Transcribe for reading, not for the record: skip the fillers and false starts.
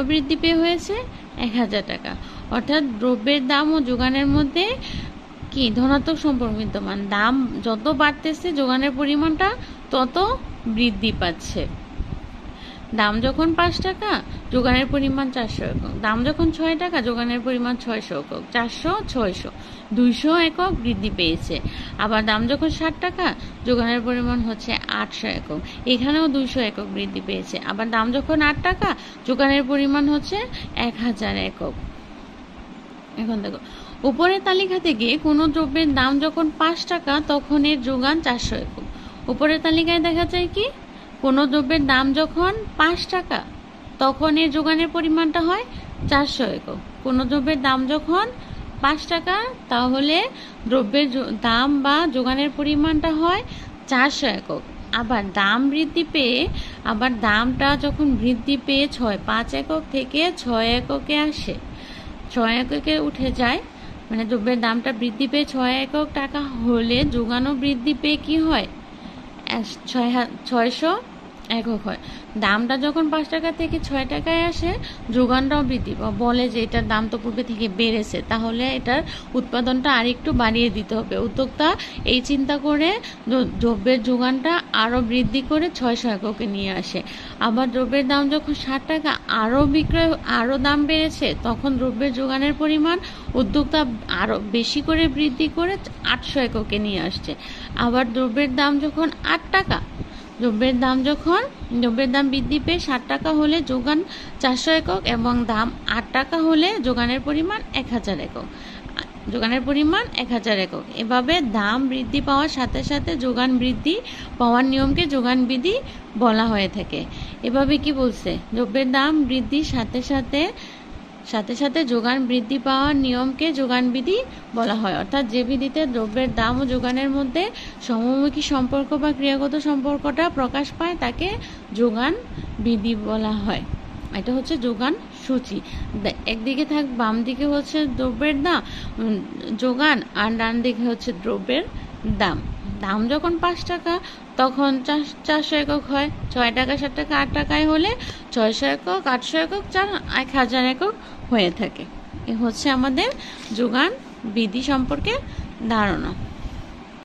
বৃদ্ধি পেয়ে হয়েছে 1000 টাকা। অর্থাৎ দ্রব্যের দাম ও যোগানের মধ্যে কি ধনাত্মক সম্পর্ক বিদ্যমান। দাম যত বাড়তেছে যোগানের পরিমাণটা তত বৃদ্ধি পাচ্ছে। দাম যখন 5 টাকা যোগানের পরিমাণ 400 একক, দাম যখন 6 টাকা যোগানের পরিমাণ 600 একক, 400 600 200 একক বৃদ্ধি পেয়েছে। আবার দাম যখন 60 টাকা যোগানের পরিমাণ হচ্ছে 800 একক, এখানেও 200 একক বৃদ্ধি পেয়েছে। আবার দাম যখন 8 টাকা যোগানের পরিমাণ হচ্ছে 1000 একক। এখন দেখো উপরের তালিকা থেকে কোনো দ্রব্যের দাম যখন 5 টাকা তখন এর যোগান 400 একক। উপরের তালিকায় দেখা যায় কি কোনো দ্রব্যের দাম যখন 5 টাকা তখন এর যোগানের পরিমাণটা হয় 400 একক। কোনো দ্রব্যের দাম যখন 5 টাকা তাহলে দ্রব্যের দাম বা যোগানের পরিমাণটা হয় 400 একক। আবার দাম বৃদ্ধি পেয়ে আবার দামটা যখন বৃদ্ধি পেয়ে 5 একক থেকে 6 এককে আসে, 6 এককে উঠে যায়, মানে দ্রব্যের দামটা বৃদ্ধি পেয়ে 6 একক টাকা হলে যোগানও বৃদ্ধি পেয়ে কি হয় 600 একক হয়। দামটা যখন 5 টাকা থেকে 6 টাকায় আসে যোগানটাও বৃদ্ধি বলে যে এটার দাম তো পূর্বে থেকে বেড়েছে, তাহলে এটার উৎপাদনটা আরেকটু বাড়িয়ে দিতে হবে। উদ্যোক্তা এই চিন্তা করে দ্রব্যের যোগানটা আরও বৃদ্ধি করে 600 এককে নিয়ে আসে। আবার দ্রব্যের দাম যখন 60 টাকা আরও দাম বেড়েছে তখন দ্রব্যের যোগানের পরিমাণ উদ্যোক্তা আরও বেশি করে বৃদ্ধি করে 800 এককে নিয়ে আসছে। আবার দ্রব্যের দাম যখন 8 টাকা দ্রব্যের দাম বৃদ্ধি পেয়ে 60 টাকা হলে যোগান 400 একক এবং দাম 8 টাকা হলে যোগানের পরিমাণ 1000 একক। এভাবে দাম বৃদ্ধি পাওয়ার সাথে সাথে যোগান বৃদ্ধি পাওয়ার নিয়মকে যোগান বিধি বলা হয়ে থাকে। এভাবে কি বলছে, দ্রব্যের দাম বৃদ্ধির সাথে সাথে যোগান বৃদ্ধি পাওয়ার নিয়মকে যোগান বিধি বলা হয়। অর্থাৎ যে বিধিতে দ্রব্যের দাম ও যোগানের মধ্যে সমমুখী সম্পর্ক বা ক্রিয়াগত সম্পর্কটা প্রকাশ পায় তাকে যোগান বিধি বলা হয়। এটা হচ্ছে যোগান সূচি। একদিকে বাম দিকে হচ্ছে দ্রব্যের দাম যোগান আর ডান দিকে হচ্ছে দ্রব্যের দাম। দাম যখন 5 টাকা তখন 400 একক হয়, 6 টাকা 7 টাকা 8 টাকায় হলে 600 একক 800 একক 1000 একক হয়ে থাকে। এ হচ্ছে আমাদের যোগান বিধি সম্পর্কে ধারণা।